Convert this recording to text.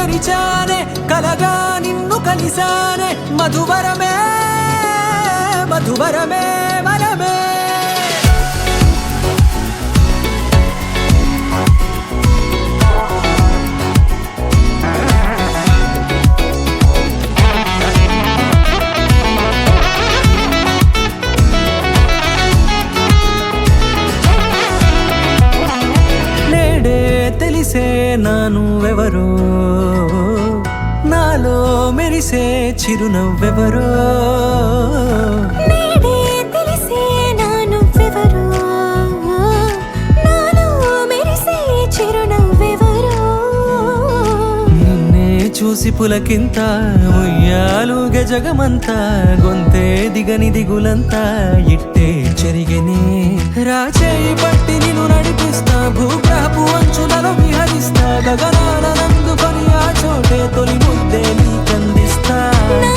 తెరిచానే కలగా నిన్ను కలిసానే మధువరమే మధువరమే వరమే తెలిసే నానువెవరో నాలో మెరిసే చిరునవ్వెవరో నేడే తెలిసే నానువెవరో నాలో మెరిసే చిరునవ్వెవరో నిన్నే చూసి పులకింత ఉయ్యాలుగ జగమంతా గొంతే దిగని దిగులంతా ఇట్టే చెరిగెనే రాచేయి పట్టి నిన్ను నడిపిస్తా భూగ్రహపు అంచులలో విహరిస్తా గగనానందుకొని ఆ చోటే తొలి ముద్దే నీకందిస్తా నా